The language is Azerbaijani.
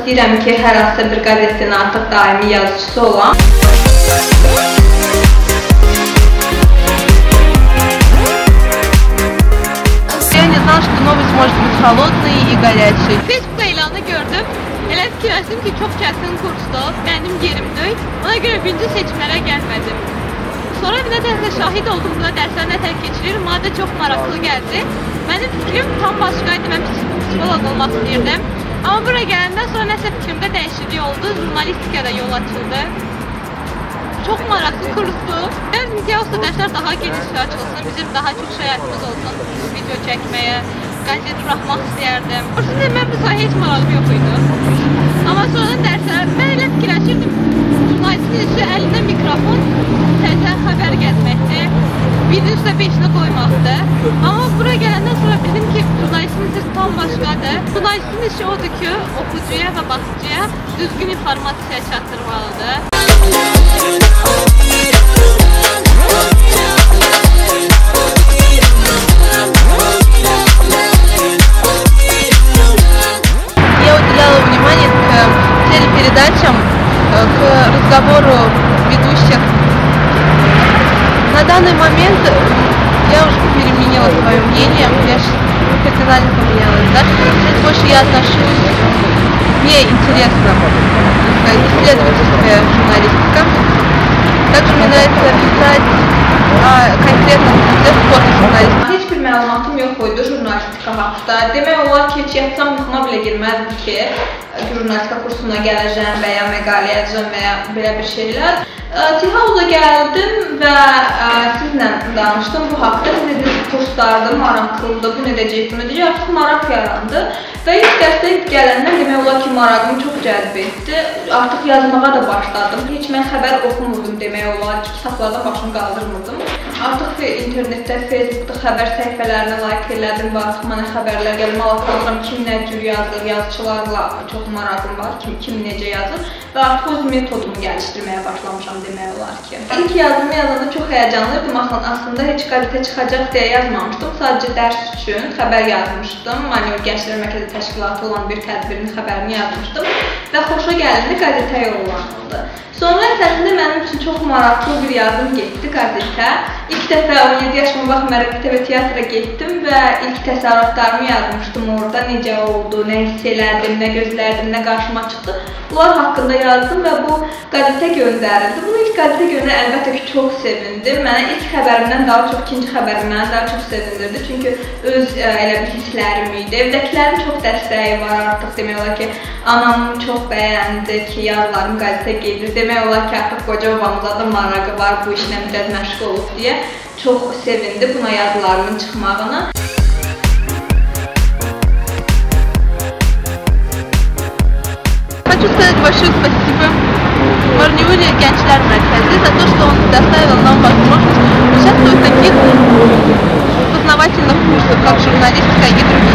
istəyirəm ki, hər hansısa bir qəzetin artıq daimi yazıcısı olan. Я не знала, что новость может быть холодной и горячей. Facebook'da ilanı gördüm. Elə fikirləşdim ki, çox çətin kursdur, mənim yerimdir. Ona görə birinci seçimlərə gəlmədim. Sonra bir də dərsdə şahid oldum, buna dərslər nətər keçirir. Mənə çox maraqlı gəldi. Mənim fikrim tam başqaydı, mən psixolog olmaq istəyirdim. Amma bura gələndən sonra nəsə fikrimdə dəyişiklik oldu, jurnalistikada yol açıldı. Çox maraqlı kursdur. Bizim ki, olsa dərslər daha geniş açılsın, bizim daha çox şəraitimiz olsun, video çəkməyə, qəzet buraxmaq istəyərdim. Kursun mən bu sahə heç maraqlı yox idi. Amma sonra dərslər, mən elə fikirləşirdim, jurnalistin işi əlində mikrofon, təzə xəbər gəzməkdir, birinin üstə beşini qoymaqdır. Amma bura gələndən sonra bildim ki, jurnalistin işi tam başqadır. Jurnalistin işi odur ki, oxucuya və baxıcıya düzgün informasiya çatdırmalıdır. Я уделяла внимание к телепередачам, к разговору ведущих. На данный момент я уже переменила свое мнение, я кардинально поменялась, да? Сейчас больше я отношусь, мне интересно исследовательская журналистика. Также мне нравится писать о конкретном спорте журналистики. Heç bir məlumatım yox idi jurnalistika haqqında. Demək olar ki, heç yatsam yuxuma belə girməzdi ki, jurnalistika kursuna gələcəm və ya məqalə yazacağam və ya belə bir şeylər. Tihauza gəldim və sizlə danışdım bu haqda. Siz dediniz kurslardır, maraqlıdır, bu edəcəkdim. Artıq maraq yarandı və ilk dərsdə gələndən demək olar ki, maraqımı çox cəlb etdi. Artıq yazmağa da başladım. Heç mən xəbər oxumurdum demək olar ki, kitablardan başımı qaldırmırdım. Artıq internetdə, Facebookda xəbər səhifələrinə like elədim və artıq mənə xəbərlər gəlir. Maraqlanıram, kim nə cür yazır, yazıçılarla çox maraqım var, kim necə yazır və artıq öz metodumu gəlişdirməyə başlamışam demək olar ki. İlk yazımı yazanda çox həyəcanlıydım. Aslında heç qəzetə çıxacaq deyə yazmamışdım. Sadəcə dərs üçün xəbər yazmışdım. Manevr Gənclər Mərkəzi təşkilatı olan bir tədbirin xəbərini yazmışdım və xoşa gəldi, qəzetə yollanıldı. Sonra əsasında mənim üçün çox maraqlı bir yazım getdi qəzetə. İlk dəfə 17 yaşıma baxmayaraq TV teatra getdim və ilk təsərrüfatlarımı yazmışdım orada. Necə oldu, nə hiss elədim, nə gözlərdim, nə qarşıma çıxdı. Bunlar haqqında yazdım və bu qəzetə göndərildi. Bunu ilk qəzetə göndərən əlbəttə ki, çox sevindim. Mənə ilk xəbərimdən daha çox ikinci xəbərim mənə daha çox sevindirdi. Çünki öz elə bir hisslərim idi. Evdəkilərin çox dəstəyi var artıq. Demək olar ki, anam çox bəyəndi ki, yazılarım qəzetə gedir. Demək olar ki, artıq qoca babamıza da marağı var, bu işlə biraz məşğul olub deyə çox sevindi buna yazılarımın çıxmağına. Хочу сказать большое спасибо Марниуле Gençler Merkezi за то, что он предоставил нам возможность участвовать в таких познавательных курсах, как журналистика и другие.